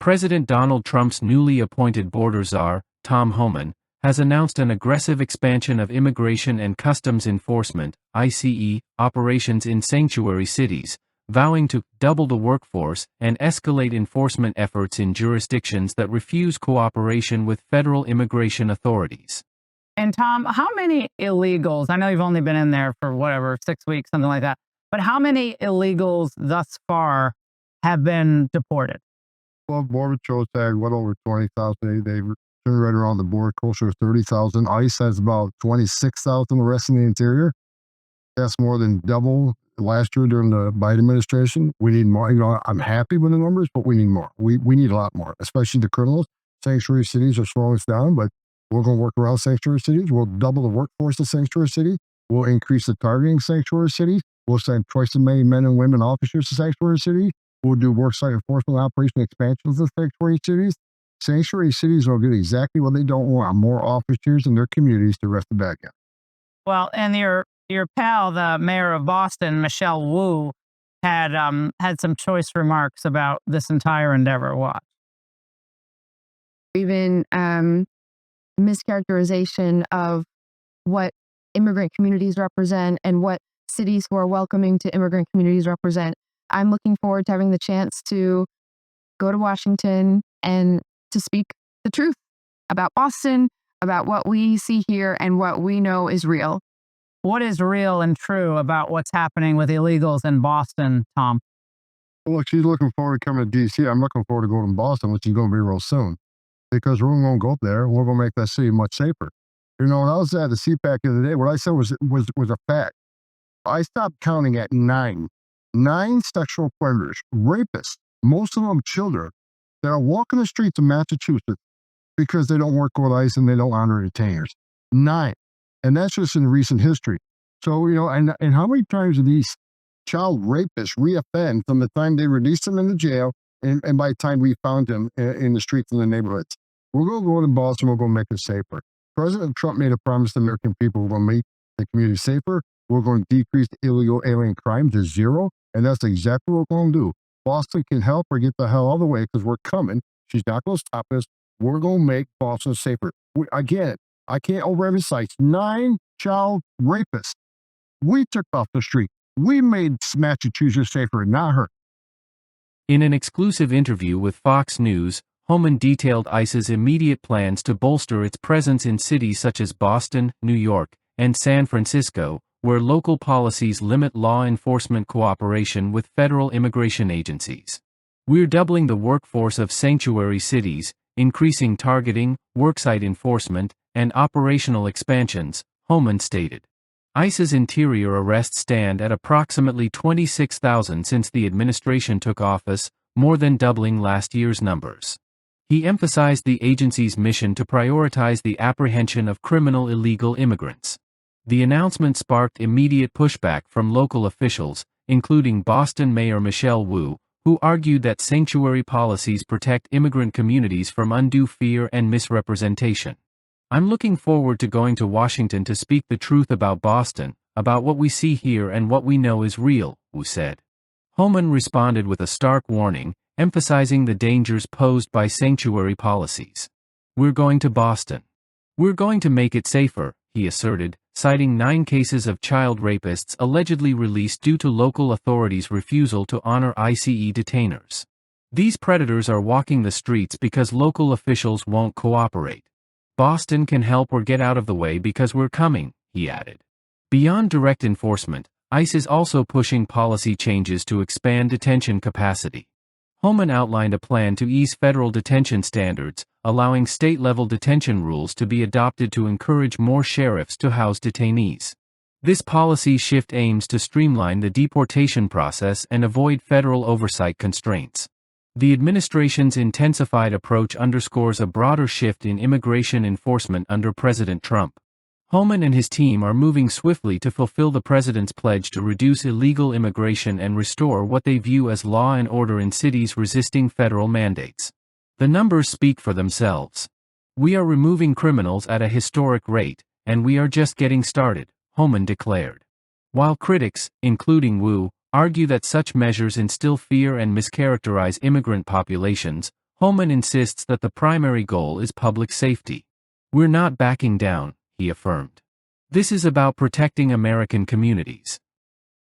President Donald Trump's newly appointed border czar, Tom Homan, has announced an aggressive expansion of immigration and customs enforcement (ICE) operations in sanctuary cities, vowing to double the workforce and escalate enforcement efforts in jurisdictions that refuse cooperation with federal immigration authorities. And Tom, how many illegals, I know you've only been in there for whatever, 6 weeks, something like that, but how many illegals thus far have been deported? Well, Border Patrol tagged well over 20,000. They turned right around the border, closer to 30,000. ICE has about 26,000 arrests in the interior. That's more than double last year during the Biden administration. We need more. I'm happy with the numbers, but we need more. We need a lot more, especially the criminals. Sanctuary cities are slowing us down, but we're going to work around sanctuary cities. We'll double the workforce of sanctuary cities. We'll increase the targeting sanctuary cities. We'll send twice as many men and women officers to sanctuary cities. We'll do worksite enforcement operation expansions of sanctuary cities. Sanctuary cities will get exactly what they don't want: more officers in their communities to arrest the bad guys. Well, and your pal, the mayor of Boston, Michelle Wu, had some choice remarks about this entire endeavor. Watch. Even mischaracterization of what immigrant communities represent and what cities who are welcoming to immigrant communities represent. I'm looking forward to having the chance to go to Washington and to speak the truth about Boston, about what we see here and what we know is real. What is real and true about what's happening with illegals in Boston, Tom? Look, she's looking forward to coming to D.C. I'm looking forward to going to Boston, which is going to be real soon, because we're going to go up there and we're going to make that city much safer. When I was at the CPAC the other day, what I said was a fact. I stopped counting at 9 sexual predators, rapists, most of them children, that are walking the streets of Massachusetts because they don't work with ICE and they don't honor detainers. 9. And that's just in recent history. So, and how many times do these child rapists reoffend from the time they released them in the jail and by the time we found them in the streets in the neighborhoods? We're going to go to Boston, we're going to make it safer. President Trump made a promise to the American people: we're going to make the community safer. We're going to decrease illegal alien crime to 0. And that's exactly what we're going to do. Boston can help her get the hell out of the way because we're coming. She's not going to stop us. We're going to make Boston safer. Again, I can't overemphasize 9 child rapists. We took off the street. We made Massachusetts safer, not her. In an exclusive interview with Fox News, Homan detailed ICE's immediate plans to bolster its presence in cities such as Boston, New York, and San Francisco, where local policies limit law enforcement cooperation with federal immigration agencies. We're doubling the workforce of sanctuary cities, increasing targeting, worksite enforcement, and operational expansions, Homan stated. ICE's interior arrests stand at approximately 26,000 since the administration took office, more than doubling last year's numbers. He emphasized the agency's mission to prioritize the apprehension of criminal illegal immigrants. The announcement sparked immediate pushback from local officials, including Boston Mayor Michelle Wu, who argued that sanctuary policies protect immigrant communities from undue fear and misrepresentation. I'm looking forward to going to Washington to speak the truth about Boston, about what we see here and what we know is real, Wu said. Homan responded with a stark warning, emphasizing the dangers posed by sanctuary policies. We're going to Boston. We're going to make it safer, he asserted, citing 9 cases of child rapists allegedly released due to local authorities' refusal to honor ICE detainers. These predators are walking the streets because local officials won't cooperate. Boston can help or get out of the way because we're coming, he added. Beyond direct enforcement, ICE is also pushing policy changes to expand detention capacity. Homan outlined a plan to ease federal detention standards, allowing state-level detention rules to be adopted to encourage more sheriffs to house detainees. This policy shift aims to streamline the deportation process and avoid federal oversight constraints. The administration's intensified approach underscores a broader shift in immigration enforcement under President Trump. Homan and his team are moving swiftly to fulfill the president's pledge to reduce illegal immigration and restore what they view as law and order in cities resisting federal mandates. The numbers speak for themselves. We are removing criminals at a historic rate, and we are just getting started, Homan declared. While critics, including Wu, argue that such measures instill fear and mischaracterize immigrant populations, Homan insists that the primary goal is public safety. "We're not backing down," he affirmed. "This is about protecting American communities."